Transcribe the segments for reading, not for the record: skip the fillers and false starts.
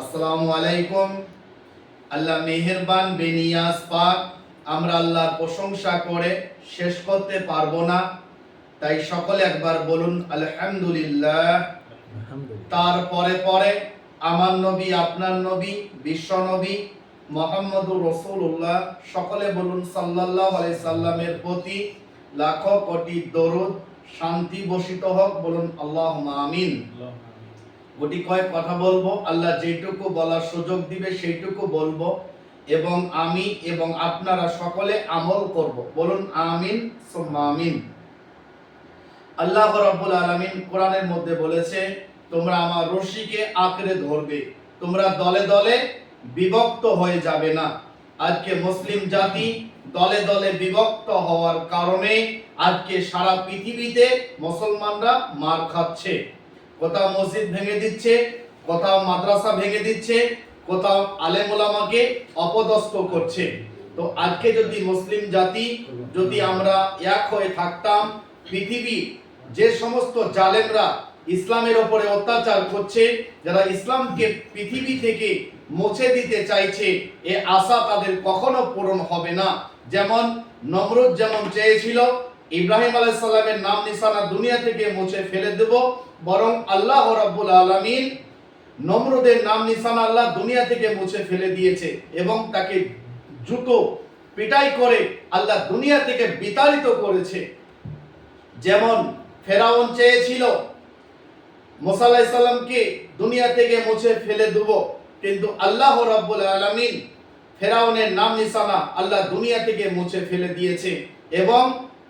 আসসালামু আলাইকুম। আল্লাহ মেহেরবান বেনিয়াজ পাক। আমরা আল্লাহর প্রশংসা করে শেষ করতে পারবো না, তাই সকলে একবার বলুন আলহামদুলিল্লাহ। তারপরে পরে আমার নবী, আপনার নবী, বিশ্ব নবী মুহাম্মদুর রাসূলুল্লাহ, সকলে বলুন সাল্লাল্লাহু আলাইহি সাল্লামের প্রতি লাখো কোটি দরুদ শান্তি বর্ষিত হোক। বলুন আল্লাহুম্মা আমিন। গুটি কয়েক কথা বলবো, আল্লাহ যেটুকু বলার সুযোগ দিবে সেইটুকু বলবো এবং আমি এবং আপনারা সকলে আমল করব। বলুন আমিন সুম্মা আমিন। আল্লাহ রাব্বুল আলামিন কোরআনের মধ্যে বলেছে, তোমরা আমার রশিকে আঁকড়ে ধরবে, তোমরা দলে দলে বিভক্ত হয়ে যাবে না। আজকে মুসলিম জাতি দলে দলে বিভক্ত হওয়ার কারণে আজকে সারা পৃথিবীতে মুসলমানরা মার খাচ্ছে। কোথাও মসজিদ ভেঙে দিচ্ছে, কোথাও মাদ্রাসা ভেঙে দিচ্ছে, কোথাও আলেম ওলামাকে অপদস্থ করছে। তো আজকে যদি মুসলিম জাতি যদি আমরা এক হয়ে থাকতাম, পৃথিবী যে সমস্ত জালেমরা ইসলামের উপরে অত্যাচার করছে, যারা ইসলামকে পৃথিবী থেকে মুছে দিতে চাইছে, এ আশা তাদের কখনো পূরণ হবে না। যেমন নমরুদ যেমন চেয়েছিল ইব্রাহিম আলাইহিস সালামের নাম নিশানা দুনিয়া থেকে মুছে ফেলে দেব, বরং আল্লাহ রাব্বুল আলামিন নমরুদের নাম নিশানা আল্লাহ দুনিয়া থেকে মুছে ফেলে দিয়েছে এবং তাকে জুতো পিটাই করে আল্লাহ দুনিয়া থেকে বিতাড়িত করেছে। যেমন ফেরাউন চেয়েছিল মুসা আলাইহিস সালামকে দুনিয়া থেকে মুছে ফেলে দেব, কিন্তু আল্লাহ রাব্বুল আলামিন ফেরাউনের নাম নিশানা আল্লাহ দুনিয়া থেকে মুছে ফেলে দিয়েছে এবং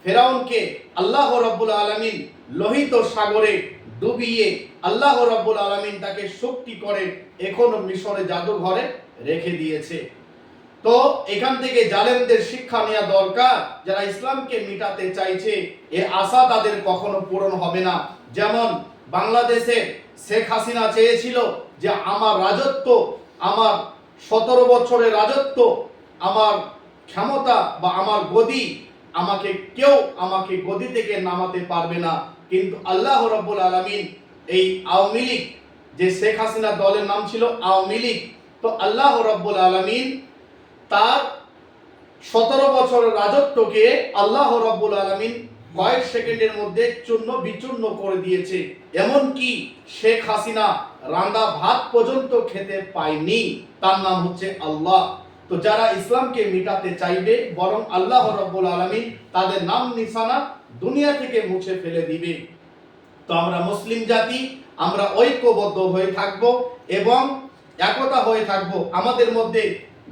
ফেরাউনকে আল্লাহ রাব্বুল আলামিন লোহিত সাগরে ডুবিয়ে আল্লাহ রাব্বুল আলামিন তাকে শক্তি করে এখনো মিশরে জাদুঘরে রেখে দিয়েছে। তো এখান থেকে জালেমদের শিক্ষা নেওয়া দরকার, যারা ইসলামকে মিটাতে চাইছে এ আশা তাদের কখনো পূরণ হবে না। যেমন বাংলাদেশে শেখ হাসিনা চেয়েছিল যে আমার রাজত্ব, আমার 17 বছরের রাজত্ব, আমার ক্ষমতা বা আমার গদি, কেউ আমাকে গদি থেকে নামাতে পারবে না। কিন্তু আল্লাহ রাব্বুল আলামিন এই আওয়ামী লীগ, যে শেখ হাসিনা দলের নাম ছিল আওয়ামী লীগ, তো আল্লাহ রাব্বুল আলামিন তার 17 বছরের রাজত্বকে আল্লাহ রাব্বুল আলামিন কয়েক সেকেন্ডের মধ্যে চূর্ণ বিচূর্ণ করে দিয়েছে। এমনকি শেখ হাসিনা রান্না ভাত পর্যন্ত খেতে পায়নি। তার নাম হচ্ছে আল্লাহ। তো যারা ইসলামকে মিটাতে চাইবে, বরং আল্লাহ রাব্বুল আলামিন তাদের নাম নিশানা দুনিয়া থেকে মুছে ফেলে দিবে। তো আমরা মুসলিম জাতি, আমরা ঐক্যবদ্ধ হয়ে থাকব এবং একতা হয়ে থাকব। আমাদের মধ্যে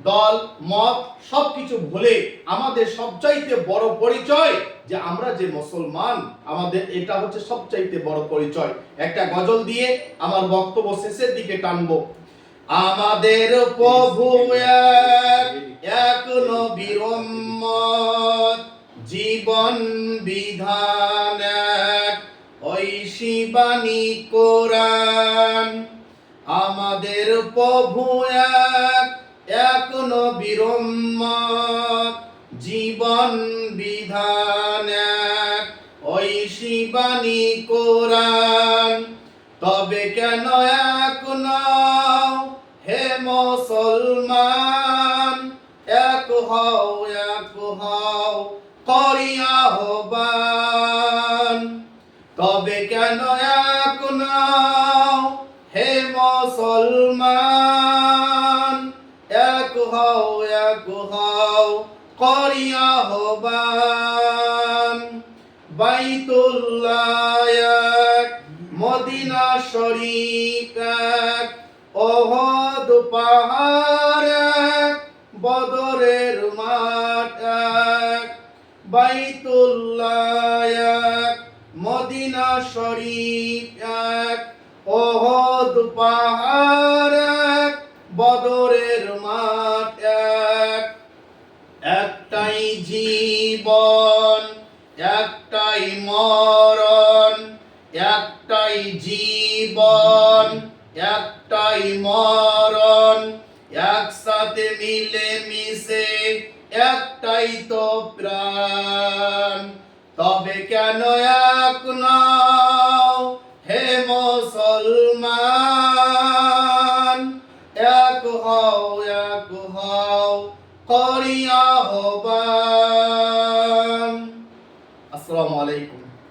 দল মত সবকিছু ভুলে আমাদের সবচাইতে বড় পরিচয় যে আমরা যে মুসলমান, আমাদের এটা হচ্ছে সবচাইতে বড় পরিচয়। একটা গজল দিয়ে আমার বক্তব্য শেষের দিকে টানবো। আমাদের প্রভু এক নবীর উম্মত, জীবন বিধান এক, ঐশী বাণী কোরআন। আমাদের প্রভু এক নবীর উম্মত, জীবন বিধান এক, ঐশী বাণী কোরআন। তবে কেন এক নও হে মুসলমান, এক হও করি আহ্বান। তবে কেন এক নও হে মুসলমান, এক হও করি আহ্বান। বাইতুল্লাহ এক, মদিনা শরীফ এক, ওহদ পাহাড় এক, বদরের মাঠ এক। বাইতুল্লাহ এক, মদিনা শরীফ এক, ওহদ পাহাড় এক, বদরের মাঠ এক। একটাই জীবন, একটাই মরণ, একটাই জীবন, একটাই মরণ, একসাথে মিলে মিশে একটাই তো প্রাণ। তবে কেন এক নও হে মুসলমান, হও এক হও করিয়া হবান। আসসালামু আলাইকুম।